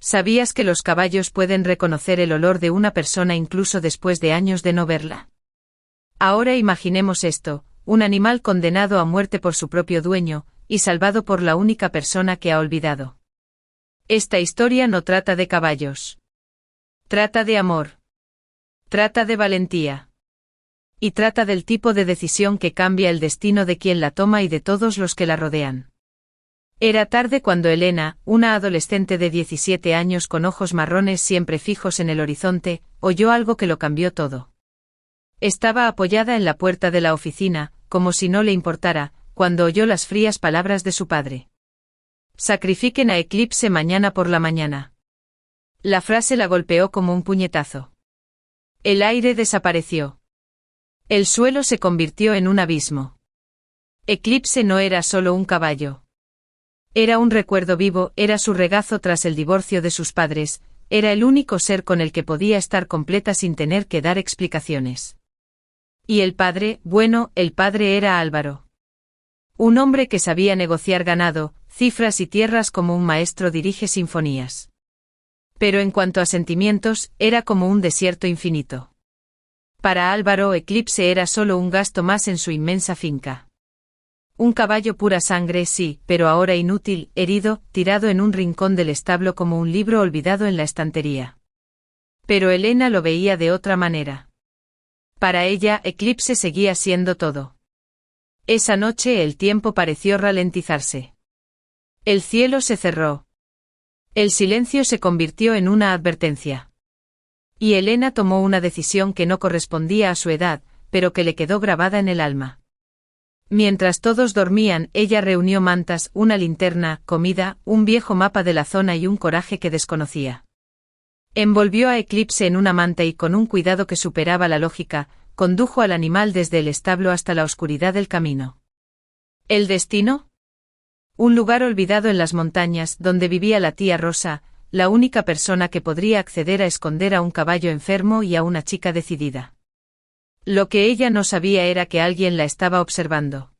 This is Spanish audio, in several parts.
¿Sabías que los caballos pueden reconocer el olor de una persona incluso después de años de no verla? Ahora imaginemos esto, un animal condenado a muerte por su propio dueño, y salvado por la única persona que ha olvidado. Esta historia no trata de caballos. Trata de amor. Trata de valentía. Y trata del tipo de decisión que cambia el destino de quien la toma y de todos los que la rodean. Era tarde cuando Elena, una adolescente de 17 años con ojos marrones siempre fijos en el horizonte, oyó algo que lo cambió todo. Estaba apoyada en la puerta de la oficina, como si no le importara, cuando oyó las frías palabras de su padre. Sacrifiquen a Eclipse mañana por la mañana. La frase la golpeó como un puñetazo. El aire desapareció. El suelo se convirtió en un abismo. Eclipse no era solo un caballo. Era un recuerdo vivo, era su regazo tras el divorcio de sus padres, era el único ser con el que podía estar completa sin tener que dar explicaciones. Y el padre, bueno, el padre era Álvaro. Un hombre que sabía negociar ganado, cifras y tierras como un maestro dirige sinfonías. Pero en cuanto a sentimientos, era como un desierto infinito. Para Álvaro, Eclipse era solo un gasto más en su inmensa finca. Un caballo pura sangre, sí, pero ahora inútil, herido, tirado en un rincón del establo como un libro olvidado en la estantería. Pero Elena lo veía de otra manera. Para ella, Eclipse seguía siendo todo. Esa noche el tiempo pareció ralentizarse. El cielo se cerró. El silencio se convirtió en una advertencia. Y Elena tomó una decisión que no correspondía a su edad, pero que le quedó grabada en el alma. Mientras todos dormían, ella reunió mantas, una linterna, comida, un viejo mapa de la zona y un coraje que desconocía. Envolvió a Eclipse en una manta y con un cuidado que superaba la lógica, condujo al animal desde el establo hasta la oscuridad del camino. ¿El destino? Un lugar olvidado en las montañas, donde vivía la tía Rosa, la única persona que podría acceder a esconder a un caballo enfermo y a una chica decidida. Lo que ella no sabía era que alguien la estaba observando.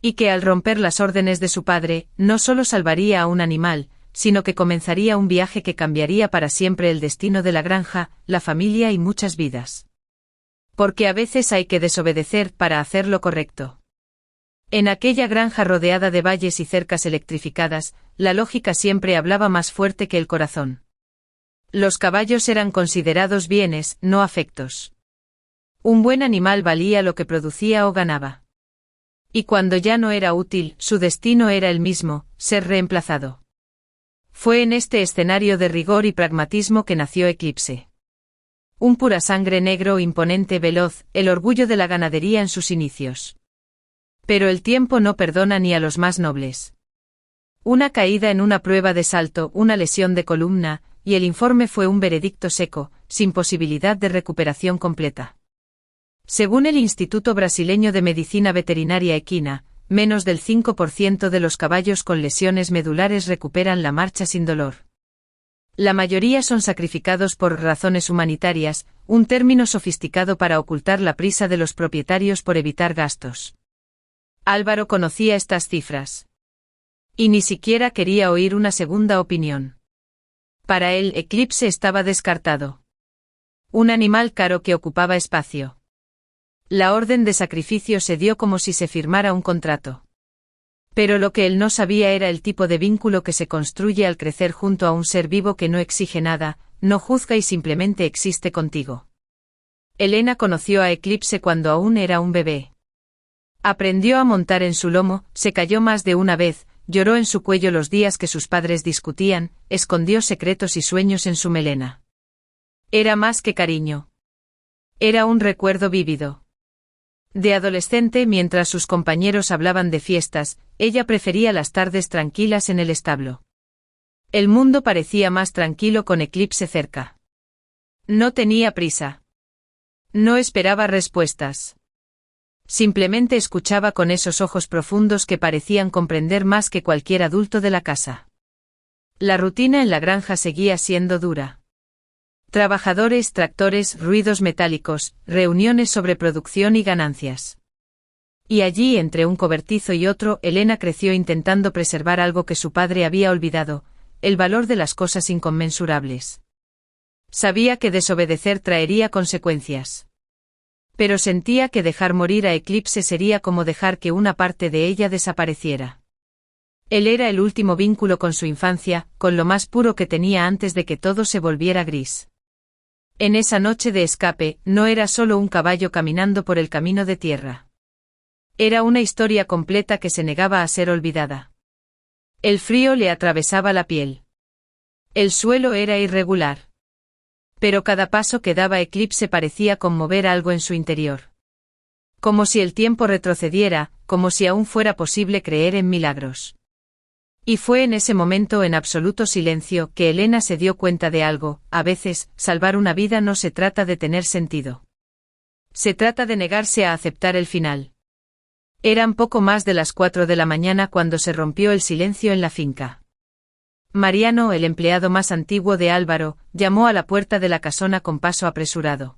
Y que al romper las órdenes de su padre, no solo salvaría a un animal, sino que comenzaría un viaje que cambiaría para siempre el destino de la granja, la familia y muchas vidas. Porque a veces hay que desobedecer para hacer lo correcto. En aquella granja rodeada de valles y cercas electrificadas, la lógica siempre hablaba más fuerte que el corazón. Los caballos eran considerados bienes, no afectos. Un buen animal valía lo que producía o ganaba. Y cuando ya no era útil, su destino era el mismo, ser reemplazado. Fue en este escenario de rigor y pragmatismo que nació Eclipse. Un purasangre negro, imponente, veloz, el orgullo de la ganadería en sus inicios. Pero el tiempo no perdona ni a los más nobles. Una caída en una prueba de salto, una lesión de columna, y el informe fue un veredicto seco, sin posibilidad de recuperación completa. Según el Instituto Brasileño de Medicina Veterinaria Equina, menos del 5% de los caballos con lesiones medulares recuperan la marcha sin dolor. La mayoría son sacrificados por razones humanitarias, un término sofisticado para ocultar la prisa de los propietarios por evitar gastos. Álvaro conocía estas cifras. Y ni siquiera quería oír una segunda opinión. Para él, Eclipse estaba descartado. Un animal caro que ocupaba espacio. La orden de sacrificio se dio como si se firmara un contrato. Pero lo que él no sabía era el tipo de vínculo que se construye al crecer junto a un ser vivo que no exige nada, no juzga y simplemente existe contigo. Elena conoció a Eclipse cuando aún era un bebé. Aprendió a montar en su lomo, se cayó más de una vez, lloró en su cuello los días que sus padres discutían, escondió secretos y sueños en su melena. Era más que cariño. Era un recuerdo vívido. De adolescente, mientras sus compañeros hablaban de fiestas, ella prefería las tardes tranquilas en el establo. El mundo parecía más tranquilo con Eclipse cerca. No tenía prisa. No esperaba respuestas. Simplemente escuchaba con esos ojos profundos que parecían comprender más que cualquier adulto de la casa. La rutina en la granja seguía siendo dura. Trabajadores, tractores, ruidos metálicos, reuniones sobre producción y ganancias. Y allí, entre un cobertizo y otro, Elena creció intentando preservar algo que su padre había olvidado, el valor de las cosas inconmensurables. Sabía que desobedecer traería consecuencias. Pero sentía que dejar morir a Eclipse sería como dejar que una parte de ella desapareciera. Él era el último vínculo con su infancia, con lo más puro que tenía antes de que todo se volviera gris. En esa noche de escape, no era solo un caballo caminando por el camino de tierra. Era una historia completa que se negaba a ser olvidada. El frío le atravesaba la piel. El suelo era irregular. Pero cada paso que daba Eclipse parecía conmover algo en su interior. Como si el tiempo retrocediera, como si aún fuera posible creer en milagros. Y fue en ese momento en absoluto silencio que Elena se dio cuenta de algo: a veces, salvar una vida no se trata de tener sentido. Se trata de negarse a aceptar el final. Eran poco más de las 4 de la mañana cuando se rompió el silencio en la finca. Mariano, el empleado más antiguo de Álvaro, llamó a la puerta de la casona con paso apresurado.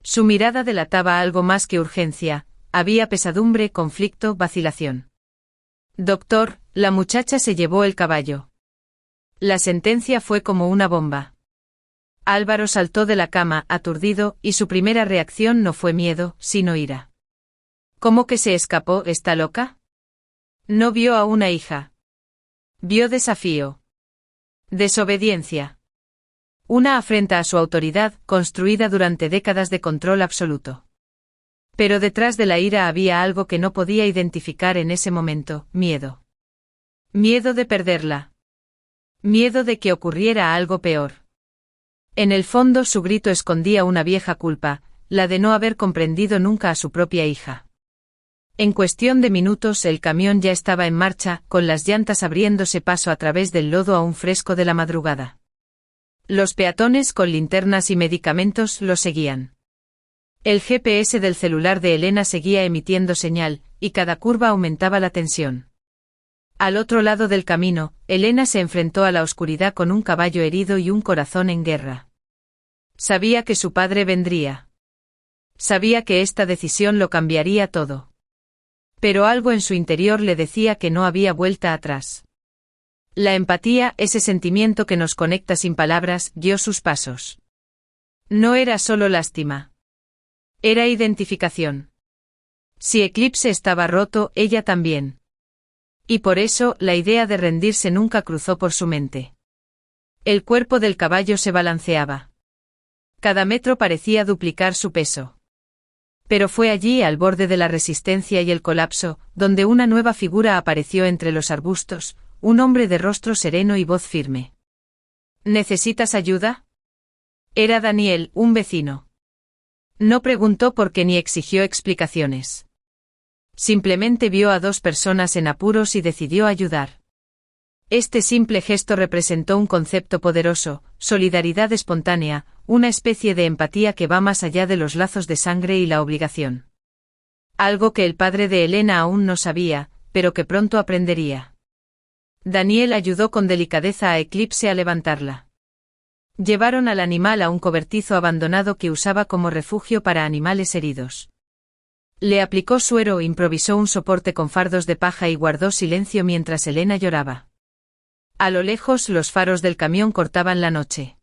Su mirada delataba algo más que urgencia: había pesadumbre, conflicto, vacilación. Doctor, la muchacha se llevó el caballo. La sentencia fue como una bomba. Álvaro saltó de la cama, aturdido, y su primera reacción no fue miedo, sino ira. ¿Cómo que se escapó? ¿Está loca? No vio a una hija. Vio desafío. Desobediencia. Una afrenta a su autoridad, construida durante décadas de control absoluto. Pero detrás de la ira había algo que no podía identificar en ese momento: miedo. Miedo de perderla. Miedo de que ocurriera algo peor. En el fondo su grito escondía una vieja culpa, la de no haber comprendido nunca a su propia hija. En cuestión de minutos el camión ya estaba en marcha, con las llantas abriéndose paso a través del lodo aún fresco de la madrugada. Los peatones con linternas y medicamentos lo seguían. El GPS del celular de Elena seguía emitiendo señal, y cada curva aumentaba la tensión. Al otro lado del camino, Elena se enfrentó a la oscuridad con un caballo herido y un corazón en guerra. Sabía que su padre vendría. Sabía que esta decisión lo cambiaría todo. Pero algo en su interior le decía que no había vuelta atrás. La empatía, ese sentimiento que nos conecta sin palabras, guió sus pasos. No era solo lástima. Era identificación. Si Eclipse estaba roto, ella también. Y por eso, la idea de rendirse nunca cruzó por su mente. El cuerpo del caballo se balanceaba. Cada metro parecía duplicar su peso. Pero fue allí, al borde de la resistencia y el colapso, donde una nueva figura apareció entre los arbustos, un hombre de rostro sereno y voz firme. ¿Necesitas ayuda? Era Daniel, un vecino. No preguntó por qué ni exigió explicaciones. Simplemente vio a dos personas en apuros y decidió ayudar. Este simple gesto representó un concepto poderoso: solidaridad espontánea, una especie de empatía que va más allá de los lazos de sangre y la obligación. Algo que el padre de Elena aún no sabía, pero que pronto aprendería. Daniel ayudó con delicadeza a Eclipse a levantarla. Llevaron al animal a un cobertizo abandonado que usaba como refugio para animales heridos. Le aplicó suero, improvisó un soporte con fardos de paja y guardó silencio mientras Elena lloraba. A lo lejos los faros del camión cortaban la noche.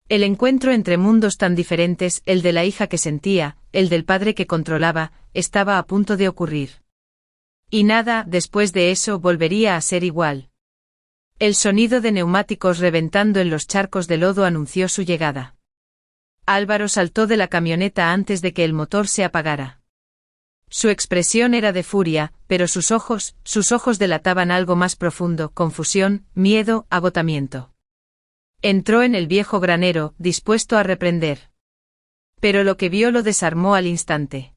El encuentro entre mundos tan diferentes, el de la hija que sentía, el del padre que controlaba, estaba a punto de ocurrir. Y nada, después de eso, volvería a ser igual. El sonido de neumáticos reventando en los charcos de lodo anunció su llegada. Álvaro saltó de la camioneta antes de que el motor se apagara. Su expresión era de furia, pero sus ojos delataban algo más profundo: confusión, miedo, agotamiento. Entró en el viejo granero, dispuesto a reprender. Pero lo que vio lo desarmó al instante.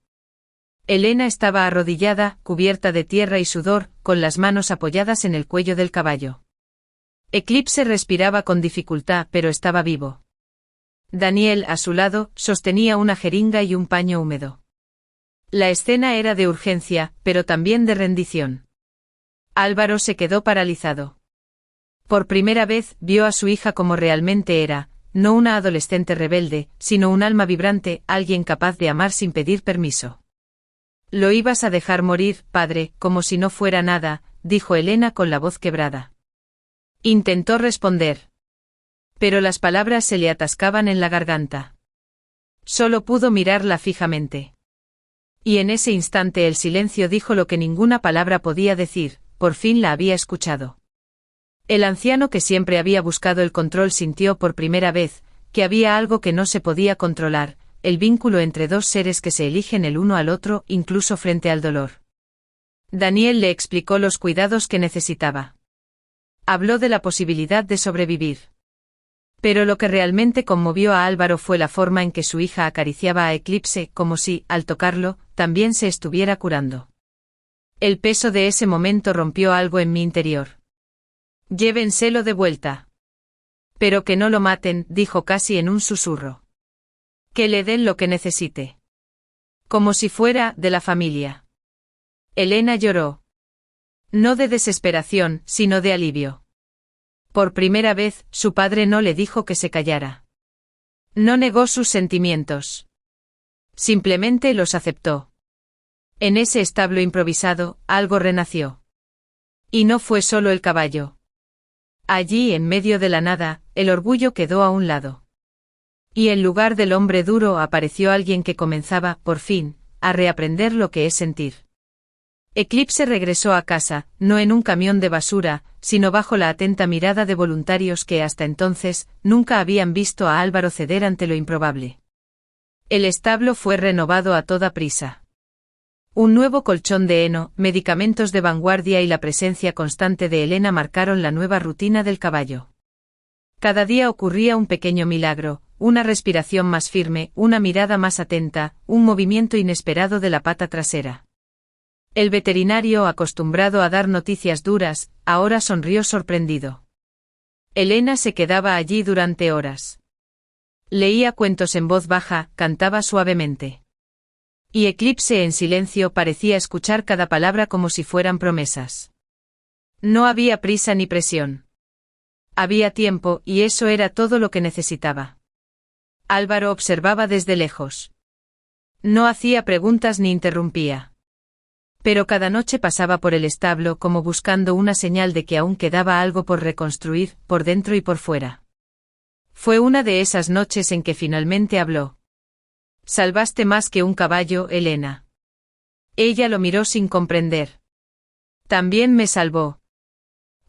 Elena estaba arrodillada, cubierta de tierra y sudor, con las manos apoyadas en el cuello del caballo. Eclipse respiraba con dificultad, pero estaba vivo. Daniel, a su lado, sostenía una jeringa y un paño húmedo. La escena era de urgencia, pero también de rendición. Álvaro se quedó paralizado. Por primera vez, vio a su hija como realmente era, no una adolescente rebelde, sino un alma vibrante, alguien capaz de amar sin pedir permiso. «Lo ibas a dejar morir, padre, como si no fuera nada», dijo Elena con la voz quebrada. Intentó responder. Pero las palabras se le atascaban en la garganta. Solo pudo mirarla fijamente. Y en ese instante el silencio dijo lo que ninguna palabra podía decir, por fin la había escuchado. El anciano que siempre había buscado el control sintió por primera vez que había algo que no se podía controlar, el vínculo entre dos seres que se eligen el uno al otro incluso frente al dolor. Daniel le explicó los cuidados que necesitaba. Habló de la posibilidad de sobrevivir. Pero lo que realmente conmovió a Álvaro fue la forma en que su hija acariciaba a Eclipse, como si, al tocarlo, también se estuviera curando. El peso de ese momento rompió algo en mi interior. Llévenselo de vuelta. Pero que no lo maten, dijo casi en un susurro. Que le den lo que necesite. Como si fuera de la familia. Elena lloró. No de desesperación, sino de alivio. Por primera vez, su padre no le dijo que se callara. No negó sus sentimientos. Simplemente los aceptó. En ese establo improvisado, algo renació. Y no fue solo el caballo. Allí, en medio de la nada, el orgullo quedó a un lado. Y en lugar del hombre duro apareció alguien que comenzaba, por fin, a reaprender lo que es sentir. Eclipse regresó a casa, no en un camión de basura, sino bajo la atenta mirada de voluntarios que hasta entonces nunca habían visto a Álvaro ceder ante lo improbable. El establo fue renovado a toda prisa. Un nuevo colchón de heno, medicamentos de vanguardia y la presencia constante de Elena marcaron la nueva rutina del caballo. Cada día ocurría un pequeño milagro, una respiración más firme, una mirada más atenta, un movimiento inesperado de la pata trasera. El veterinario, acostumbrado a dar noticias duras, ahora sonrió sorprendido. Elena se quedaba allí durante horas. Leía cuentos en voz baja, cantaba suavemente. Y Eclipse en silencio parecía escuchar cada palabra como si fueran promesas. No había prisa ni presión. Había tiempo, y eso era todo lo que necesitaba. Álvaro observaba desde lejos. No hacía preguntas ni interrumpía. Pero cada noche pasaba por el establo como buscando una señal de que aún quedaba algo por reconstruir, por dentro y por fuera. Fue una de esas noches en que finalmente habló. Salvaste más que un caballo, Elena. Ella lo miró sin comprender. También me salvó.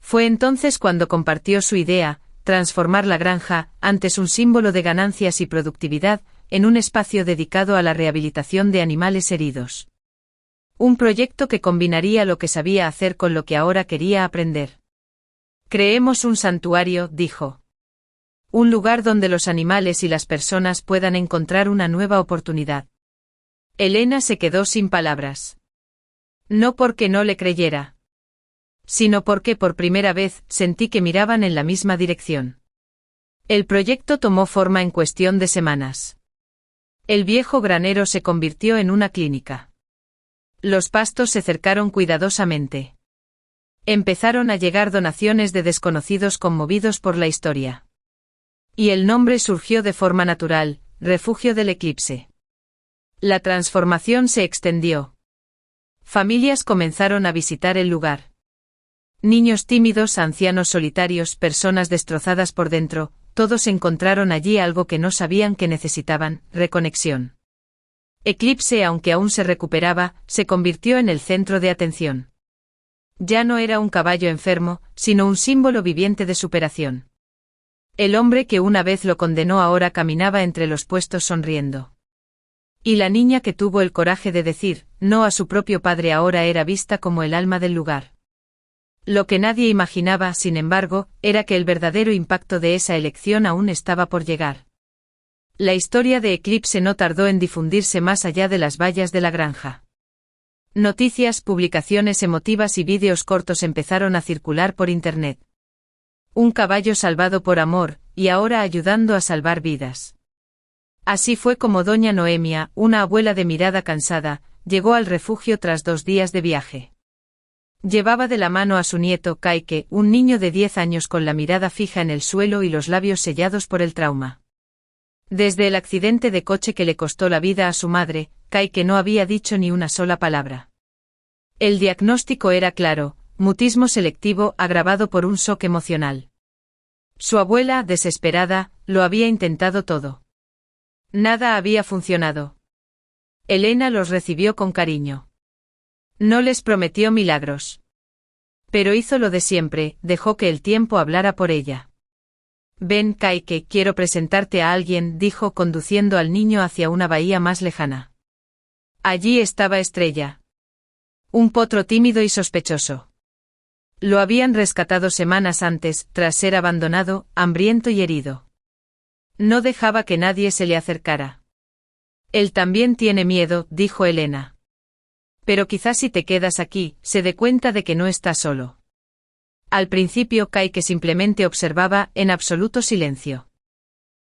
Fue entonces cuando compartió su idea, transformar la granja, antes un símbolo de ganancias y productividad, en un espacio dedicado a la rehabilitación de animales heridos. Un proyecto que combinaría lo que sabía hacer con lo que ahora quería aprender. Creemos un santuario, dijo. Un lugar donde los animales y las personas puedan encontrar una nueva oportunidad. Elena se quedó sin palabras. No porque no le creyera, sino porque por primera vez sentí que miraban en la misma dirección. El proyecto tomó forma en cuestión de semanas. El viejo granero se convirtió en una clínica. Los pastos se cercaron cuidadosamente. Empezaron a llegar donaciones de desconocidos conmovidos por la historia. Y el nombre surgió de forma natural, Refugio del Eclipse. La transformación se extendió. Familias comenzaron a visitar el lugar. Niños tímidos, ancianos solitarios, personas destrozadas por dentro, todos encontraron allí algo que no sabían que necesitaban, reconexión. Eclipse, aunque aún se recuperaba, se convirtió en el centro de atención. Ya no era un caballo enfermo, sino un símbolo viviente de superación. El hombre que una vez lo condenó ahora caminaba entre los puestos sonriendo. Y la niña que tuvo el coraje de decir no a su propio padre ahora era vista como el alma del lugar. Lo que nadie imaginaba, sin embargo, era que el verdadero impacto de esa elección aún estaba por llegar. La historia de Eclipse no tardó en difundirse más allá de las vallas de la granja. Noticias, publicaciones emotivas y vídeos cortos empezaron a circular por Internet. Un caballo salvado por amor, y ahora ayudando a salvar vidas. Así fue como doña Noemia, una abuela de mirada cansada, llegó al refugio tras 2 días de viaje. Llevaba de la mano a su nieto Kaike, un niño de 10 años con la mirada fija en el suelo y los labios sellados por el trauma. Desde el accidente de coche que le costó la vida a su madre, Kaike no había dicho ni una sola palabra. El diagnóstico era claro, mutismo selectivo agravado por un shock emocional. Su abuela, desesperada, lo había intentado todo. Nada había funcionado. Elena los recibió con cariño. No les prometió milagros. Pero hizo lo de siempre, dejó que el tiempo hablara por ella. Ven, Kaike, quiero presentarte a alguien, dijo conduciendo al niño hacia una bahía más lejana. Allí estaba Estrella. Un potro tímido y sospechoso. Lo habían rescatado semanas antes, tras ser abandonado, hambriento y herido. No dejaba que nadie se le acercara. Él también tiene miedo, dijo Elena. Pero quizás si te quedas aquí, se dé cuenta de que no está solo. Al principio Kaike simplemente observaba, en absoluto silencio.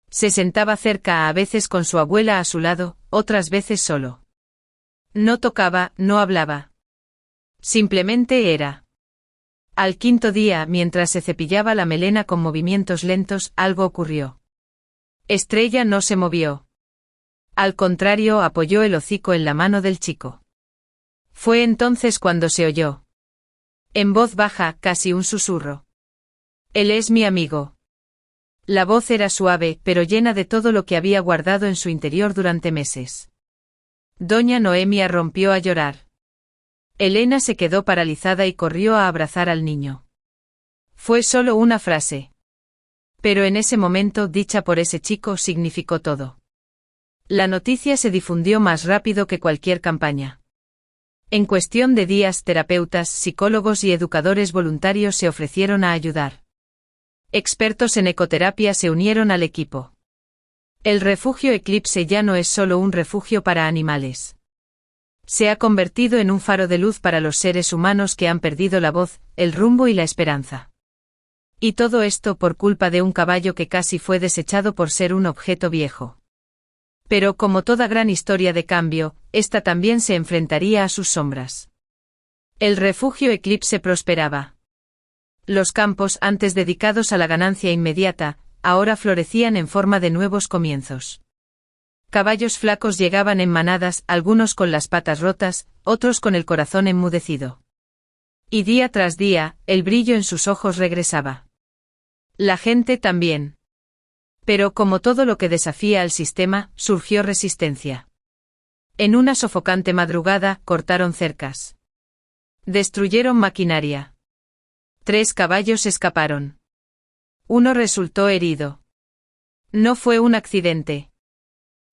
Se sentaba cerca a veces con su abuela a su lado, otras veces solo. No tocaba, no hablaba. Simplemente era. Al quinto día, mientras se cepillaba la melena con movimientos lentos, algo ocurrió. Estrella no se movió. Al contrario, apoyó el hocico en la mano del chico. Fue entonces cuando se oyó. En voz baja, casi un susurro. Él es mi amigo. La voz era suave, pero llena de todo lo que había guardado en su interior durante meses. Doña Noemia rompió a llorar. Elena se quedó paralizada y corrió a abrazar al niño. Fue solo una frase. Pero en ese momento, dicha por ese chico, significó todo. La noticia se difundió más rápido que cualquier campaña. En cuestión de días, terapeutas, psicólogos y educadores voluntarios se ofrecieron a ayudar. Expertos en ecoterapia se unieron al equipo. El refugio Eclipse ya no es solo un refugio para animales. Se ha convertido en un faro de luz para los seres humanos que han perdido la voz, el rumbo y la esperanza. Y todo esto por culpa de un caballo que casi fue desechado por ser un objeto viejo. Pero como toda gran historia de cambio, esta también se enfrentaría a sus sombras. El refugio Eclipse prosperaba. Los campos, antes dedicados a la ganancia inmediata, ahora florecían en forma de nuevos comienzos. Caballos flacos llegaban en manadas, algunos con las patas rotas, otros con el corazón enmudecido. Y día tras día, el brillo en sus ojos regresaba. La gente también. Pero como todo lo que desafía al sistema, surgió resistencia. En una sofocante madrugada, cortaron cercas. Destruyeron maquinaria. 3 caballos escaparon. Uno resultó herido. No fue un accidente.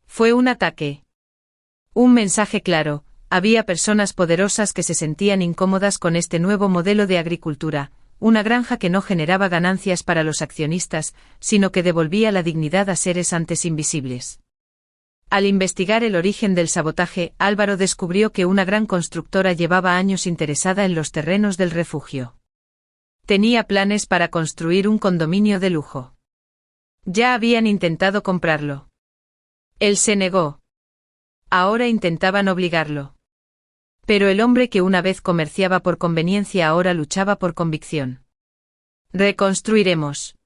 Fue un ataque. Un mensaje claro: había personas poderosas que se sentían incómodas con este nuevo modelo de agricultura, una granja que no generaba ganancias para los accionistas, sino que devolvía la dignidad a seres antes invisibles. Al investigar el origen del sabotaje, Álvaro descubrió que una gran constructora llevaba años interesada en los terrenos del refugio. Tenía planes para construir un condominio de lujo. Ya habían intentado comprarlo. Él se negó. Ahora intentaban obligarlo. Pero el hombre que una vez comerciaba por conveniencia ahora luchaba por convicción. Reconstruiremos.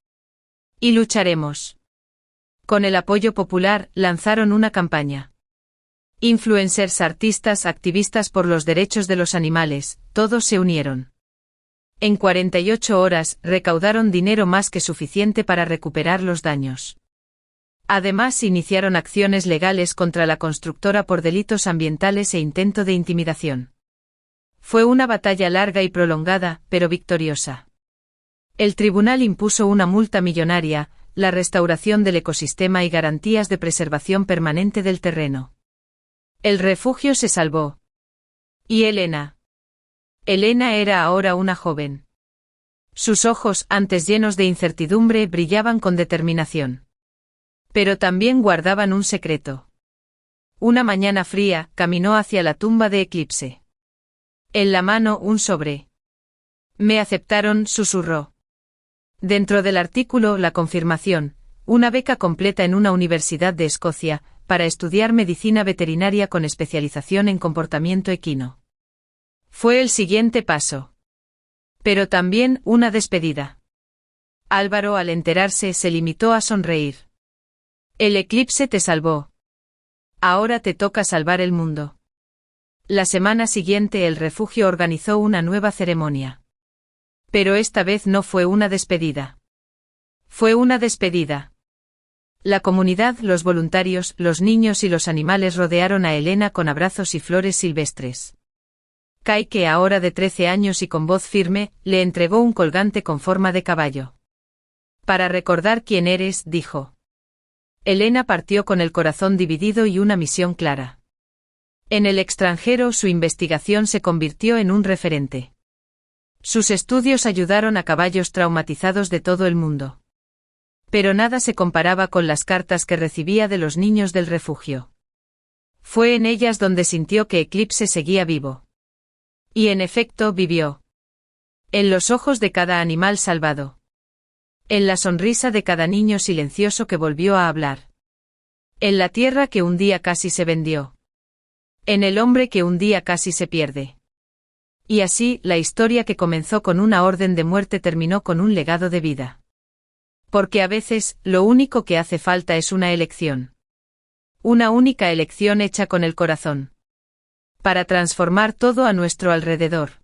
Y lucharemos. Con el apoyo popular, lanzaron una campaña. Influencers, artistas, activistas por los derechos de los animales, todos se unieron. En 48 horas, recaudaron dinero más que suficiente para recuperar los daños. Además, iniciaron acciones legales contra la constructora por delitos ambientales e intento de intimidación. Fue una batalla larga y prolongada, pero victoriosa. El tribunal impuso una multa millonaria, la restauración del ecosistema y garantías de preservación permanente del terreno. El refugio se salvó. ¿Y Elena? Elena era ahora una joven. Sus ojos, antes llenos de incertidumbre, brillaban con determinación. Pero también guardaban un secreto. Una mañana fría, caminó hacia la tumba de Eclipse. En la mano, un sobre. Me aceptaron, susurró. Dentro del artículo, la confirmación, una beca completa en una universidad de Escocia, para estudiar medicina veterinaria con especialización en comportamiento equino. Fue el siguiente paso. Pero también una despedida. Álvaro, al enterarse, se limitó a sonreír. El eclipse te salvó. Ahora te toca salvar el mundo. La semana siguiente el refugio organizó una nueva ceremonia. Pero esta vez no fue una despedida. Fue una despedida. La comunidad, los voluntarios, los niños y los animales rodearon a Elena con abrazos y flores silvestres. Kai, que ahora de 13 años y con voz firme, le entregó un colgante con forma de caballo. Para recordar quién eres, dijo. Elena partió con el corazón dividido y una misión clara. En el extranjero su investigación se convirtió en un referente. Sus estudios ayudaron a caballos traumatizados de todo el mundo. Pero nada se comparaba con las cartas que recibía de los niños del refugio. Fue en ellas donde sintió que Eclipse seguía vivo. Y en efecto vivió. En los ojos de cada animal salvado. En la sonrisa de cada niño silencioso que volvió a hablar. En la tierra que un día casi se vendió. En el hombre que un día casi se pierde. Y así, la historia que comenzó con una orden de muerte terminó con un legado de vida. Porque a veces, lo único que hace falta es una elección. Una única elección hecha con el corazón. Para transformar todo a nuestro alrededor.